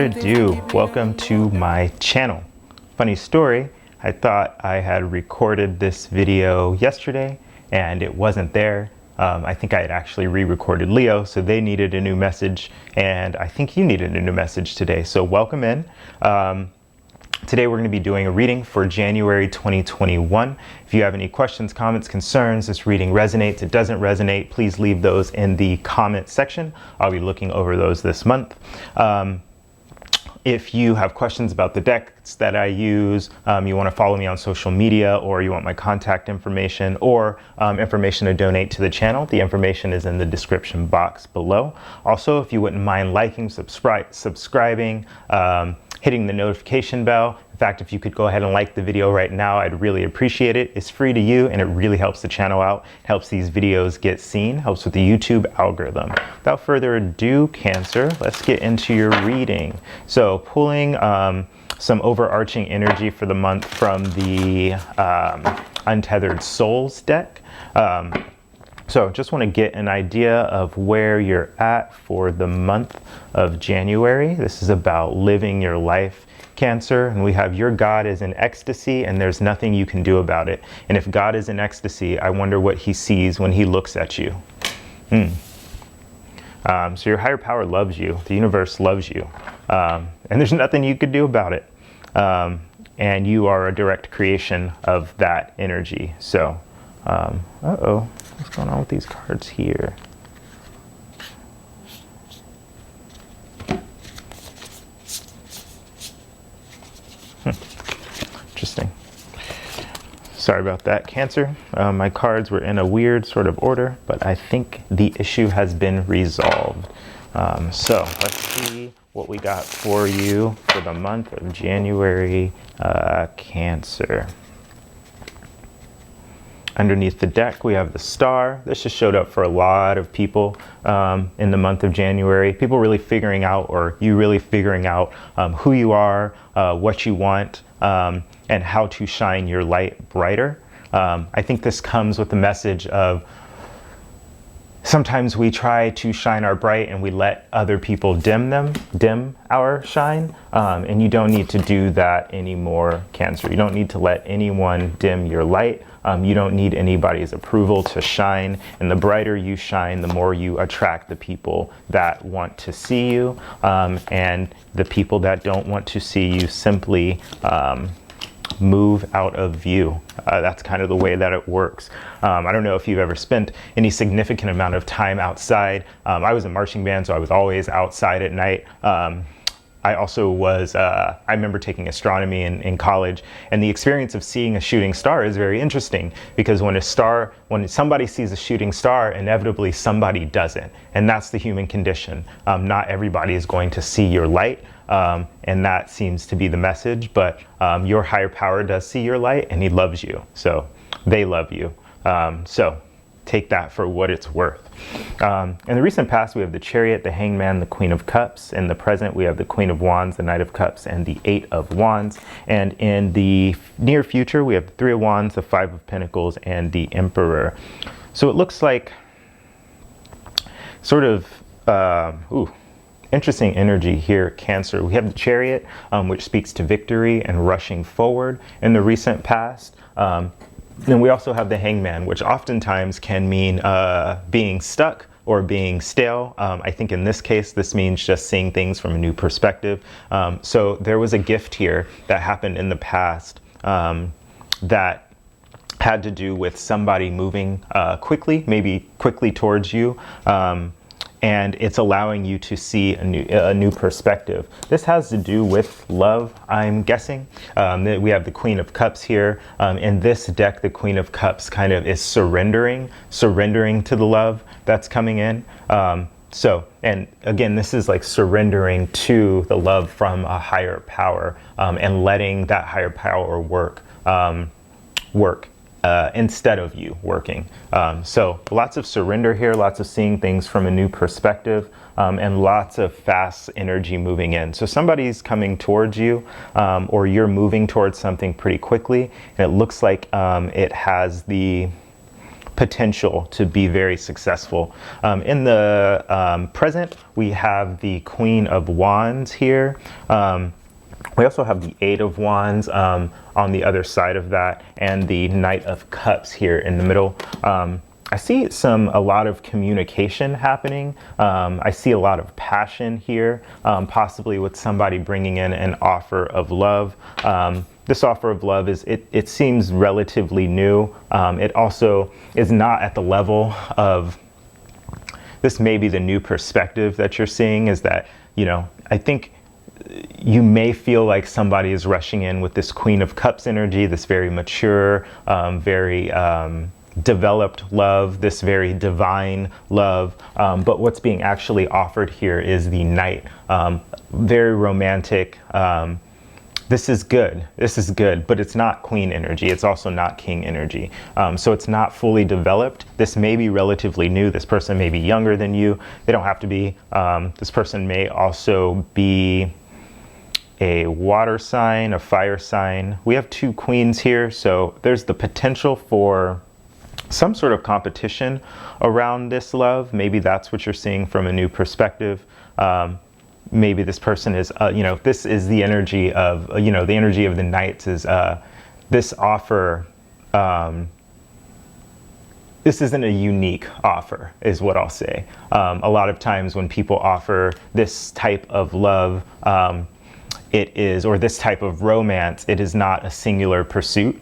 it do? Welcome to my channel. Funny story, I thought I had recorded this video yesterday and it wasn't there. I think I had actually re-recorded Leo, so they needed a new message, and I think you needed a new message today. So welcome in. Today we're going to be doing a reading for January 2021. If you have any questions, comments, concerns, this reading resonates, it doesn't resonate, please leave those in the comment section. I'll be looking over those this month. If you have questions about the decks that I use, you want to follow me on social media, or you want my contact information or information to donate to the channel, the information is in the description box below. Also, if you wouldn't mind liking, subscribing, hitting the notification bell. In fact, if you could go ahead and like the video right now, I'd really appreciate it. It's free to you and it really helps the channel out, helps these videos get seen, helps with the YouTube algorithm. Without further ado, Cancer, let's get into your reading. So pulling some overarching energy for the month from the Untethered Souls deck. So just want to get an idea of where you're at for the month of January. This is about living your life, Cancer, and we have your God is in ecstasy and there's nothing you can do about it. And if God is in ecstasy, I wonder what he sees when he looks at you. So your higher power loves you. The universe loves you. And there's nothing you could do about it. And you are a direct creation of that energy. So, uh-oh. What's going on with these cards here? Interesting. Sorry about that, Cancer. My cards were in a weird sort of order, but I think the issue has been resolved. So let's see what we got for you for the month of January, Cancer. Underneath the deck, we have the Star. This just showed up for a lot of people in the month of January. People really figuring out, or you really figuring out who you are, what you want, and how to shine your light brighter. I think this comes with the message of sometimes we try to shine our bright and we let other people dim our shine. And you don't need to do that anymore, Cancer. You don't need to let anyone dim your light. You don't need anybody's approval to shine. And the brighter you shine, the more you attract the people that want to see you. And the people that don't want to see you simply move out of view. That's kind of the way that it works. I don't know if you've ever spent any significant amount of time outside. I was in marching band, so I was always outside at night. I also was, I remember taking astronomy in college, and the experience of seeing a shooting star is very interesting, because when somebody sees a shooting star, inevitably somebody doesn't. And that's the human condition. Not everybody is going to see your light. And that seems to be the message, but your higher power does see your light and he loves you. So they love you. So take that for what it's worth. In the recent past, we have the Chariot, the Hangman, the Queen of Cups. In the present, we have the Queen of Wands, the Knight of Cups, and the Eight of Wands. And in the near future, we have the Three of Wands, the Five of Pentacles, and the Emperor. So it looks like sort of, interesting energy here, Cancer. We have the Chariot, which speaks to victory and rushing forward in the recent past. Then we also have the Hangman, which oftentimes can mean being stuck or being stale. I think in this case, this means just seeing things from a new perspective. So there was a gift here that happened in the past that had to do with somebody moving quickly, maybe quickly towards you. And it's allowing you to see a new perspective. This has to do with love, I'm guessing. We have the Queen of Cups here. In this deck, the Queen of Cups kind of is surrendering to the love that's coming in. And again, this is like surrendering to the love from a higher power, and letting that higher power work instead of you working. So lots of surrender here, lots of seeing things from a new perspective, and lots of fast energy moving in. So somebody's coming towards you, or you're moving towards something pretty quickly, and it looks like it has the potential to be very successful. In the present, we have the Queen of Wands here. We also have the Eight of Wands on the other side of that, and the Knight of Cups here in the middle. I see a lot of communication happening. I see a lot of passion here, possibly with somebody bringing in an offer of love. This offer of love it seems relatively new. It also is not at the level of, this may be the new perspective that you're seeing, is that, I think you may feel like somebody is rushing in with this Queen of Cups energy, this very mature, very developed love, this very divine love, but what's being actually offered here is the Knight. Very romantic. This is good, but it's not Queen energy. It's also not King energy. So it's not fully developed. This may be relatively new. This person may be younger than you. They don't have to be. This person may also be a water sign, a fire sign. We have two queens here, so there's the potential for some sort of competition around this love. Maybe that's what you're seeing from a new perspective. Maybe this person is, this is the energy of, the energy of the Knights is this offer. This isn't a unique offer, is what I'll say. A lot of times when people offer this type of love, it is, or this type of romance, it is not a singular pursuit.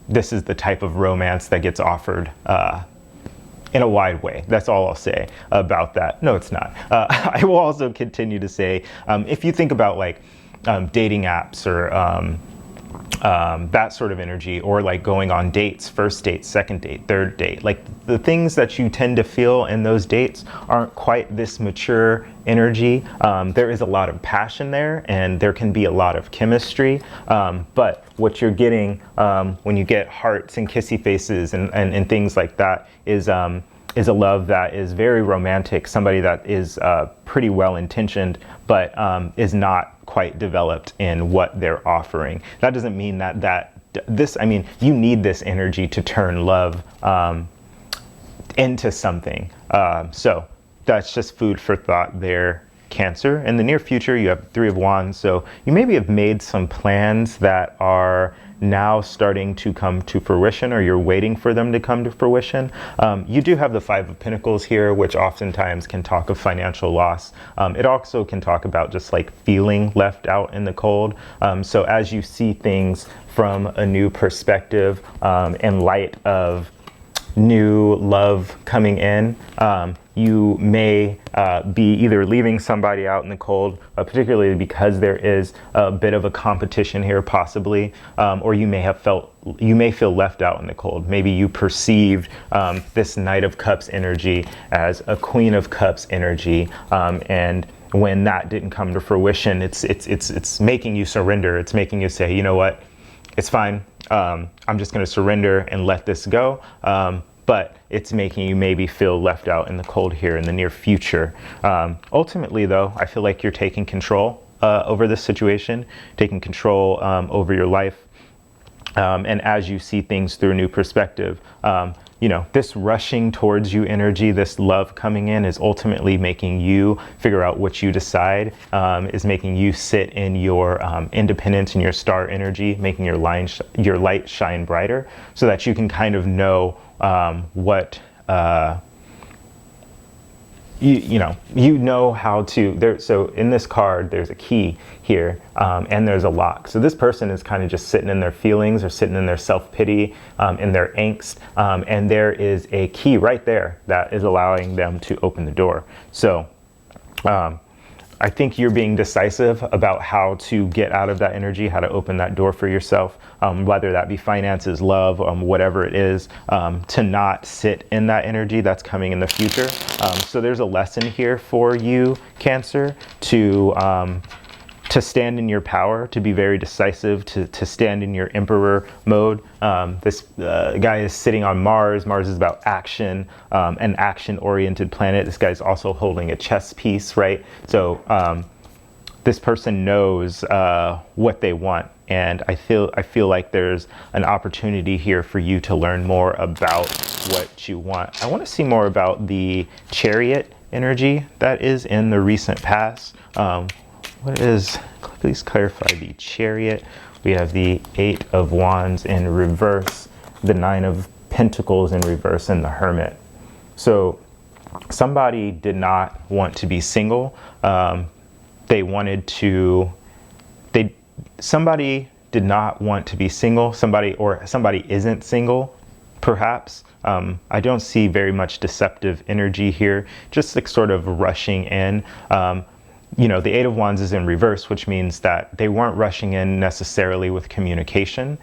This is the type of romance that gets offered in a wide way. That's all I'll say about that. No, it's not. I will also continue to say, if you think about like dating apps or that sort of energy, or like going on dates, first date, second date, third date, like the things that you tend to feel in those dates aren't quite this mature energy. There is a lot of passion there, and there can be a lot of chemistry, but what you're getting when you get hearts and kissy faces and things like that is a love that is very romantic, somebody that is pretty well intentioned, but is not quite developed in what they're offering. That doesn't mean you need this energy to turn love into something. So that's just food for thought there, Cancer. In the near future, you have Three of Wands, so you maybe have made some plans that are now starting to come to fruition, or you're waiting for them to come to fruition. You do have the Five of Pentacles here, which oftentimes can talk of financial loss. It also can talk about just like feeling left out in the cold. So as you see things from a new perspective, in light of new love coming in, you may be either leaving somebody out in the cold, particularly because there is a bit of a competition here possibly, or you may feel left out in the cold. Maybe you perceived this Knight of Cups energy as a Queen of Cups energy, and when that didn't come to fruition, it's making you surrender. It's making you say, you know what, it's fine. I'm just going to surrender and let this go. But it's making you maybe feel left out in the cold here in the near future. Ultimately, though, I feel like you're taking control over this situation, taking control over your life. And as you see things through a new perspective, this rushing towards you energy, this love coming in, is ultimately making you figure out what you decide, is making you sit in your independence and your star energy, making your light shine brighter, so that you can kind of know what you know how to. So in this card, there's a key here, and there's a lock. So this person is kind of just sitting in their feelings, or sitting in their self-pity, in their angst, and there is a key right there that is allowing them to open the door. So I think you're being decisive about how to get out of that energy, how to open that door for yourself, whether that be finances, love, whatever it is, to not sit in that energy that's coming in the future. So there's a lesson here for you, Cancer, to stand in your power, to be very decisive, to stand in your emperor mode. This guy is sitting on Mars. Mars is about action, an action-oriented planet. This guy's also holding a chess piece, right? So this person knows what they want, and I feel like there's an opportunity here for you to learn more about what you want. I want to see more about the Chariot energy that is in the recent past. Please clarify the Chariot. We have the 8 of Wands in reverse, the 9 of Pentacles in reverse, and the Hermit. So somebody did not want to be single. Somebody did not want to be single. Somebody isn't single, perhaps. I don't see very much deceptive energy here, just like sort of rushing in. You know, the 8 of Wands is in reverse, which means that they weren't rushing in necessarily with communication.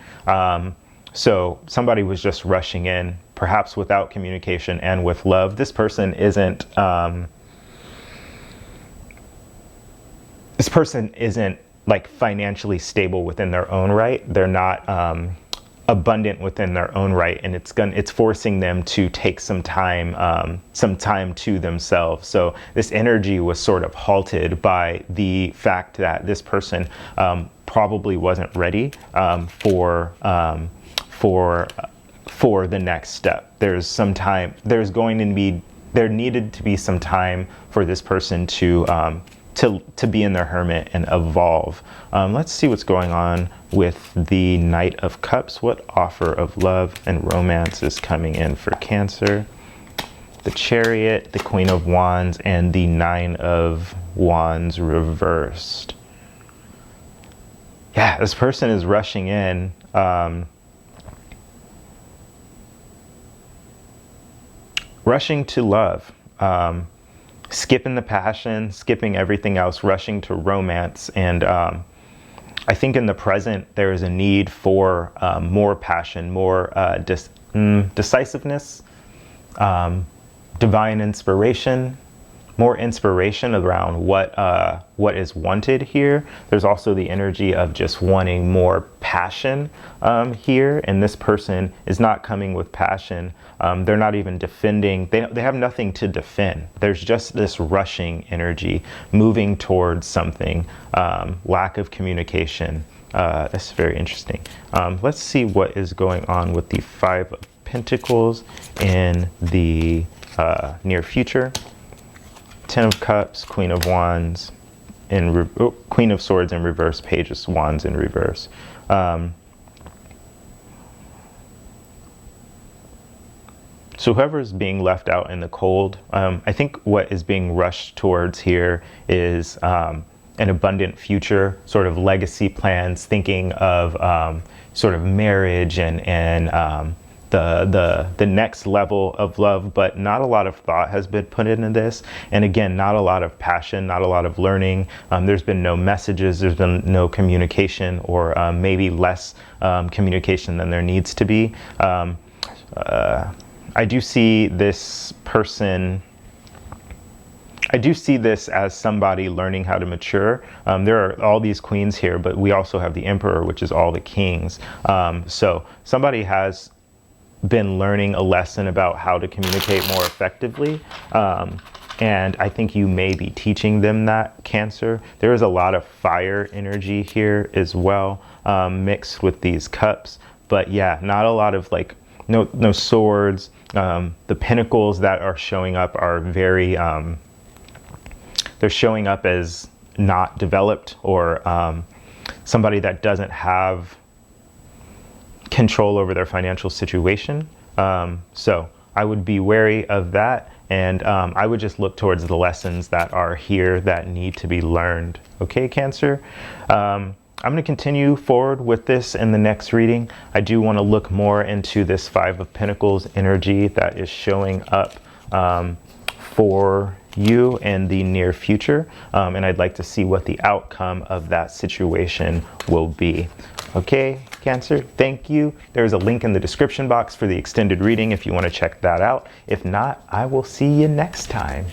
So somebody was just rushing in, perhaps without communication and with love. This person isn't like financially stable within their own right. They're not abundant within their own right, and it's forcing them to take some time to themselves. So this energy was sort of halted by the fact that this person probably wasn't ready for the next step. There needed to be some time for this person to be in their Hermit and evolve. Let's see what's going on with the Knight of Cups. What offer of love and romance is coming in for Cancer? The Chariot, the Queen of Wands, and the 9 of Wands reversed. Yeah, this person is rushing in. Rushing to love. Skipping the passion, skipping everything else, rushing to romance. And I think in the present, there is a need for more passion, more decisiveness, divine inspiration, more inspiration around what is wanted here. There's also the energy of just wanting more passion here, and this person is not coming with passion. They're not even defending. They have nothing to defend. There's just this rushing energy, moving towards something, lack of communication. That's very interesting. Let's see what is going on with the 5 of Pentacles in the near future. 10 of Cups, Queen of Wands, Queen of Swords in reverse, Page of Wands in reverse. So whoever is being left out in the cold, I think what is being rushed towards here is an abundant future, sort of legacy plans, thinking of sort of marriage and the next level of love, but not a lot of thought has been put into this. And again, not a lot of passion, not a lot of learning. There's been no messages, there's been no communication, or maybe less communication than there needs to be. I do see this person, I do see this as somebody learning how to mature. There are all these queens here, but we also have the Emperor, which is all the kings. So somebody has been learning a lesson about how to communicate more effectively. And I think you may be teaching them that, Cancer. There is a lot of fire energy here as well, mixed with these cups. But yeah, not a lot of like, no swords. The pentacles that are showing up are very, they're showing up as not developed, or somebody that doesn't have control over their financial situation. So I would be wary of that, and I would just look towards the lessons that are here that need to be learned. Okay, Cancer? I'm going to continue forward with this in the next reading. I do want to look more into this 5 of Pentacles energy that is showing up for you in the near future, and I'd like to see what the outcome of that situation will be. Okay, Cancer, thank you. There's a link in the description box for the extended reading if you want to check that out. If not, I will see you next time.